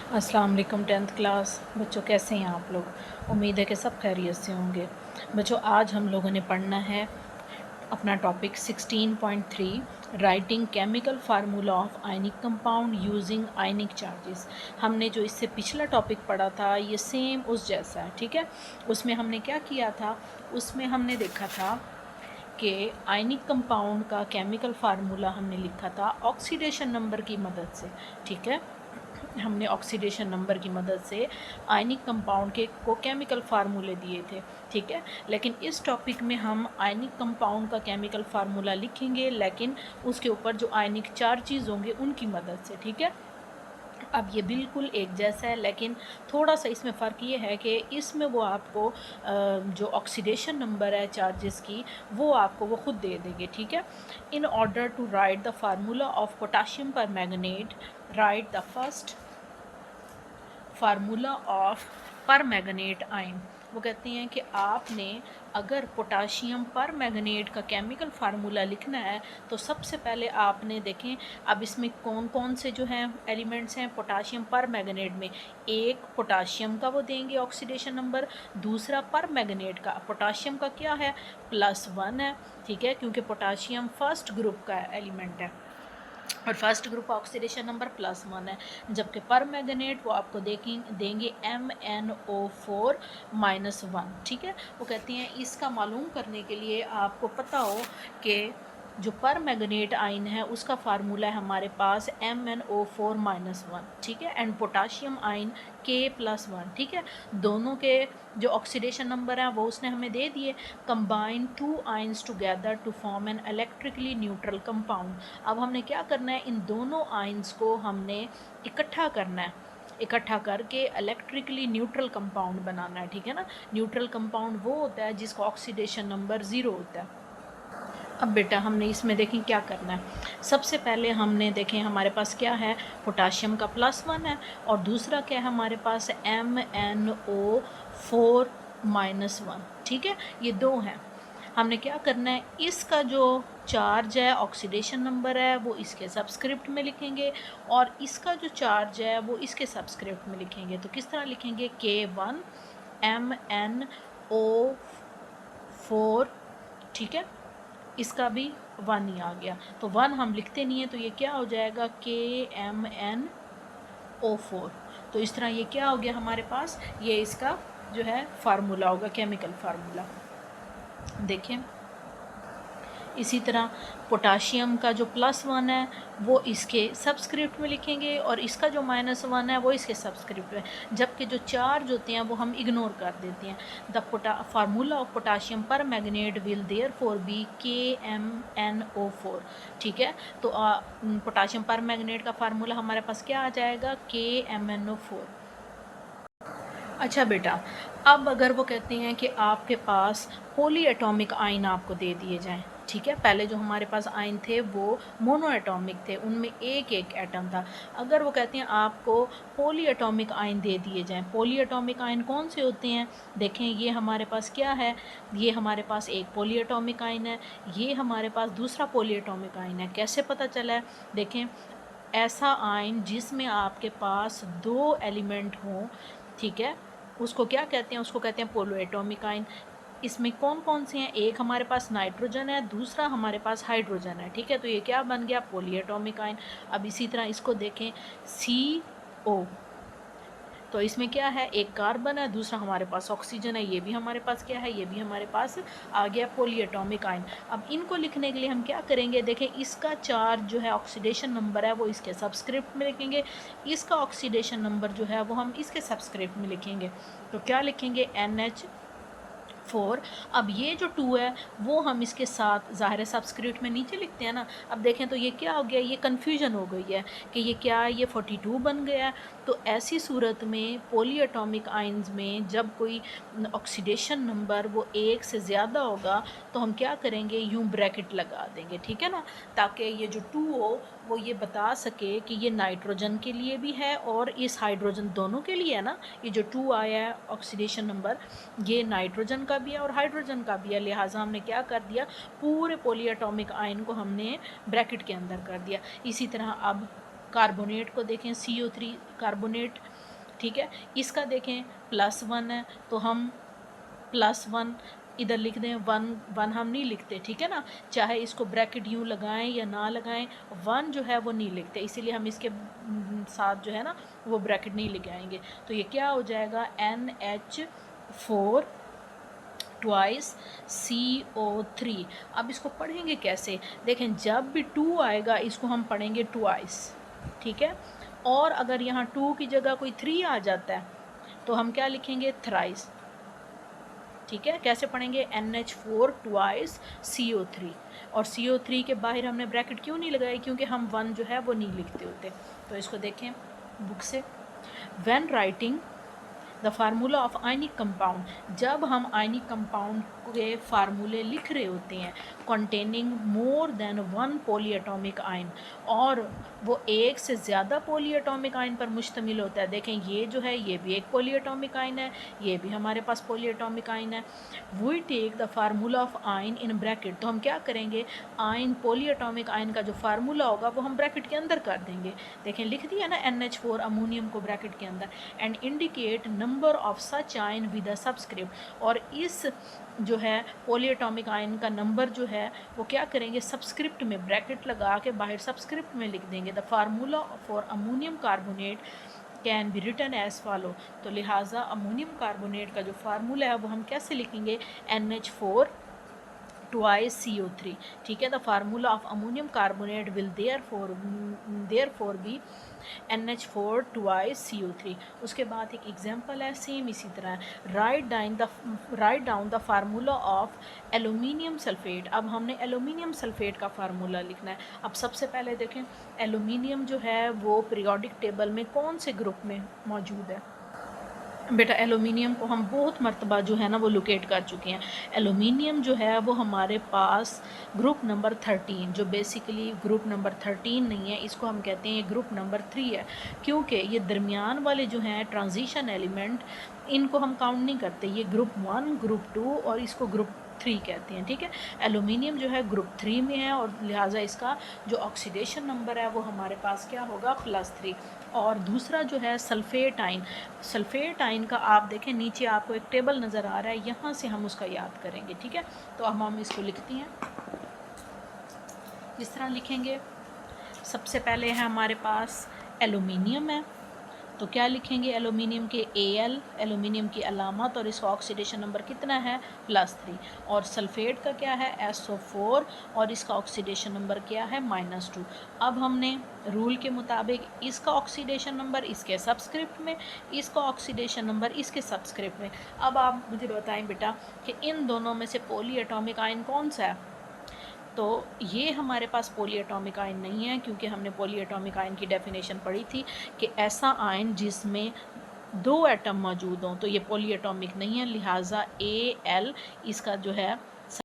अस्सलाम वालेकुम 10th class बच्चों, कैसे हैं आप लोग। उम्मीद है कि सब खैरियत से होंगे। बच्चों, आज हम लोगों ने पढ़ना है अपना topic 16.3 writing chemical formula of ionic compound using ionic charges. हमने जो इससे पिछला टॉपिक पढ़ा था ये सेम उस जैसा है, ठीक है। उसमें हमने क्या किया था, उसमें हमने देखा था कि आयनिक कंपाउंड का केमिकल फार्मूला हमने लिखा था ऑक्सीडेशन नंबर की मदद से, ठीक है। हमने ऑक्सीडेशन नंबर की मदद से आयनिक कंपाउंड के को केमिकल फार्मूले दिए थे, ठीक है। लेकिन इस टॉपिक में हम आयनिक कंपाउंड का केमिकल फार्मूला लिखेंगे, लेकिन उसके ऊपर जो आयनिक चार्जेस होंगे उनकी मदद से, ठीक है। अब ये बिल्कुल एक जैसा है, लेकिन थोड़ा सा इसमें फ़र्क ये है कि इसमें वो आपको जो ऑक्सीडेशन नंबर है चार्जेस की वो आपको वो ख़ुद दे देंगे, ठीक है। In order to write the formula of potassium permanganate, right the first formula of permanganate ion. वो कहते हैं कि आपने अगर पोटाशियम पर मैग्नेट का केमिकल फार्मूला लिखना है तो सबसे पहले आपने देखें, अब इसमें कौन कौन से जो हैं एलिमेंट्स हैं पोटाशियम पर मैग्नेट में। एक पोटाशियम का वो देंगे ऑक्सीडेशन नंबर, दूसरा पर मैग्नेट का पोटाशियम का क्या है +1 है, ठीक है, क्योंकि पोटाशियम फर्स्ट ग्रुप का एलिमेंट है और फर्स्ट ग्रुप ऑक्सीडेशन नंबर +1 है। जबकि पर मैग्नेट वो आपको देंगे MnO4-1, ठीक है। वो कहती हैं इसका मालूम करने के लिए आपको पता हो कि जो पर मैग्नेट आयन है उसका फार्मूला है हमारे पास MnO4-1, ठीक है, एंड पोटाशियम आयन K+1, ठीक है। दोनों के जो ऑक्सीडेशन नंबर हैं वो उसने हमें दे दिए। Combine 2 ions together to form an electrically neutral compound. अब हमने क्या करना है, इन दोनों आयन्स को हमने इकट्ठा करना है, इकट्ठा करके इलेक्ट्रिकली न्यूट्रल कंपाउंड बनाना है, ठीक है ना। न्यूट्रल कंपाउंड वो होता है जिसका ऑक्सीडेशन नंबर 0 होता है। अब बेटा हमने इसमें देखें क्या करना है। सबसे पहले हमने देखें हमारे पास क्या है, पोटाशियम का +1 है और दूसरा क्या है हमारे पास MnO4-1, ठीक है, ये दो हैं। हमने क्या करना है, इसका जो चार्ज है ऑक्सीडेशन नंबर है वो इसके सबस्क्रिप्ट में लिखेंगे और इसका जो चार्ज है वो इसके सबस्क्रिप्ट में लिखेंगे। तो किस तरह लिखेंगे, K1 MnO4, ठीक है, इसका भी 1 ही आ गया तो 1 हम लिखते नहीं है, तो ये क्या हो जाएगा KMnO4। तो इस तरह ये क्या हो गया हमारे पास, ये इसका जो है फार्मूला होगा, केमिकल फार्मूला। देखें इसी तरह पोटाशियम का जो +1 है वो इसके सबस्क्रिप्ट में लिखेंगे और इसका जो -1 है वो इसके सबस्क्रिप्ट में, जबकि जो चार्ज होते हैं वो हम इग्नोर कर देते हैं। The formula of potassium permanganate will therefore be KMnO4, ठीक है। तो पोटाशियम पर मैग्नेट का फार्मूला हमारे पास क्या आ जाएगा, KMnO4। अच्छा बेटा, अब अगर वो कहते हैं कि आपके पास पॉली एटॉमिक आयन आपको दे दिए जाएं, ठीक है, पहले जो हमारे पास आयन थे वो मोनो एटॉमिक थे, उनमें एक एक एटम था। अगर वो कहते हैं आपको पॉली एटॉमिक आयन दे दिए जाएं, पॉली एटॉमिक आयन कौन से होते हैं, देखें ये हमारे पास क्या है, ये हमारे पास एक पॉली एटॉमिक आयन है, ये हमारे पास दूसरा पॉली एटॉमिक आयन है। कैसे पता चला है, देखें ऐसा आयन जिसमें आपके पास 2 एलिमेंट हों, ठीक है, उसको क्या कहते हैं, उसको कहते हैं पोलो एटॉमिक आयन। इसमें कौन कौन से हैं, एक हमारे पास नाइट्रोजन है, दूसरा हमारे पास हाइड्रोजन है, ठीक है, तो ये क्या बन गया, पॉली एटॉमिक आयन। अब इसी तरह इसको देखें CO, तो इसमें क्या है, एक कार्बन है, दूसरा हमारे पास ऑक्सीजन है, ये भी हमारे पास क्या है, ये भी हमारे पास आ गया पॉली एटॉमिक आयन। अब इनको लिखने के लिए हम क्या करेंगे, देखें इसका चार्ज जो है ऑक्सीडेशन नंबर है वो इसके सबस्क्रिप्ट में लिखेंगे, इसका ऑक्सीडेशन नंबर जो है वो हम इसके सबस्क्रिप्ट में लिखेंगे। तो क्या लिखेंगे, NH4। अब ये जो 2 है वो हम इसके साथ ज़ाहिर सबस्क्रिप्ट में नीचे लिखते हैं ना। अब देखें तो ये क्या हो गया, ये कन्फ्यूजन हो गई है कि ये क्या है, ये 42 बन गया है। तो ऐसी सूरत में पॉली एटॉमिक आयन्स में जब कोई ऑक्सीडेशन नंबर वो 1 से ज़्यादा होगा तो हम क्या करेंगे, यूँ ब्रैकेट लगा देंगे, ठीक है ना, ताकि ये जो 2 हो वो ये बता सके कि ये नाइट्रोजन के लिए भी है और इस हाइड्रोजन दोनों के लिए है ना। ये जो 2 आया है ऑक्सीडेशन नंबर ये नाइट्रोजन का भी है और हाइड्रोजन का भी है, लिहाजा हमने क्या कर दिया, पूरे पॉली एटॉमिक आयन को हमने ब्रैकेट के अंदर कर दिया। इसी तरह अब कार्बोनेट को देखें, CO3 कार्बोनेट ठीक है। इसका देखें +1 है तो हम +1 इधर लिख दें, 1 हम नहीं लिखते, ठीक है ना, चाहे इसको ब्रैकेट यूँ लगाएं या ना लगाएं, 1 जो है वो नहीं लिखते, इसीलिए हम इसके साथ जो है ना वो ब्रैकेट नहीं लगाएंगे। तो ये क्या हो जाएगा, NH4 ट्वाइस CO3। अब इसको पढ़ेंगे कैसे, देखें जब भी 2 आएगा इसको हम पढ़ेंगे ट्वाइस, ठीक है। और अगर यहाँ 2 की जगह कोई 3 आ जाता है तो हम क्या लिखेंगे, थ्राइस, ठीक है। कैसे पढ़ेंगे, NH4 ट्वाइस CO3। और CO3 के बाहर हमने ब्रैकेट क्यों नहीं लगाई, क्योंकि हम 1 जो है वो नहीं लिखते होते। तो इसको देखें बुक से, when writing the formula of ionic compound, जब हम आयनिक कंपाउंड के फार्मूले लिख रहे होते हैं containing more than 1 polyatomic ion, और वो एक से ज़्यादा पॉलीएटॉमिक आयन पर मुश्तमिल होता है। देखें ये जो है ये भी एक पॉलीएटॉमिक आयन है, ये भी हमारे पास पॉलीएटॉमिक आयन है। We take the formula of ion in bracket, तो हम क्या करेंगे, आयन पॉलीएटॉमिक आयन का जो फार्मूला होगा वो हम ब्रैकेट के अंदर कर देंगे। देखें लिख दिया ना NH4 अमोनियम को ब्रैकेट के अंदर, and indicate number of such ion with a subscript, और इस जो है पॉलीएटॉमिक आयन का नंबर जो है वो क्या करेंगे, सबस्क्रिप्ट में ब्रैकेट लगा के बाहर सबस्क्रिप्ट में लिख देंगे। The formula for ammonium carbonate can be written as follow, तो लिहाजा अमोनियम कार्बोनेट का जो फार्मूला है वो हम कैसे लिखेंगे, NH4 ट्वाइस CO3, ठीक है। The formula of ammonium carbonate will therefore be NH4 twice CO3। उसके बाद एक एग्जांपल है सेम इसी तरह, write down the formula of aluminium sulphate. अब हमने एलुमिनियम सल्फेट का फार्मूला लिखना है। अब सबसे पहले देखें एलुमिनियम जो है वो पीरियोडिक टेबल में कौन से ग्रुप में मौजूद है। बेटा एलुमिनियम को हम बहुत मर्तबा जो है ना वो लोकेट कर चुके हैं। एलुमिनियम जो है वो हमारे पास ग्रुप नंबर 13, जो बेसिकली ग्रुप नंबर 13 नहीं है, इसको हम कहते हैं ग्रुप नंबर 3 है, क्योंकि ये दरमियान वाले जो हैं ट्रांजिशन एलिमेंट, इनको हम काउंट नहीं करते, ये ग्रुप 1, ग्रुप 2 और इसको ग्रुप 3 कहते हैं, ठीक है। एलुमिनियम जो है ग्रुप 3 में है और लिहाजा इसका जो ऑक्सीडेशन नंबर है वो हमारे पास क्या होगा, +3। और दूसरा जो है सल्फेट आयन, सल्फेट आयन का आप देखें नीचे आपको एक टेबल नज़र आ रहा है, यहाँ से हम उसका याद करेंगे, ठीक है। तो अब हम इसको लिखते हैं, इस तरह लिखेंगे। सबसे पहले है हमारे पास एलुमिनियम है, तो क्या लिखेंगे, एलुमिनियम के Al, एलुमिनियम की अलामत और इसका ऑक्सीडेशन नंबर कितना है, +3। और सल्फेट का क्या है, SO4 और इसका ऑक्सीडेशन नंबर क्या है, -2। अब हमने रूल के मुताबिक इसका ऑक्सीडेशन नंबर इसके सबस्क्रिप्ट में, इसका ऑक्सीडेशन नंबर इसके सबस्क्रिप्ट में। अब आप मुझे बताएं बेटा कि इन दोनों में से पॉलीएटॉमिक आयन कौन सा है। तो ये हमारे पास पॉलीएटॉमिक आयन नहीं है, क्योंकि हमने पॉलीएटॉमिक आयन की डेफिनेशन पढ़ी थी कि ऐसा आयन जिसमें 2 एटम मौजूद हों, तो ये पॉलीएटॉमिक नहीं है, लिहाजा Al इसका जो है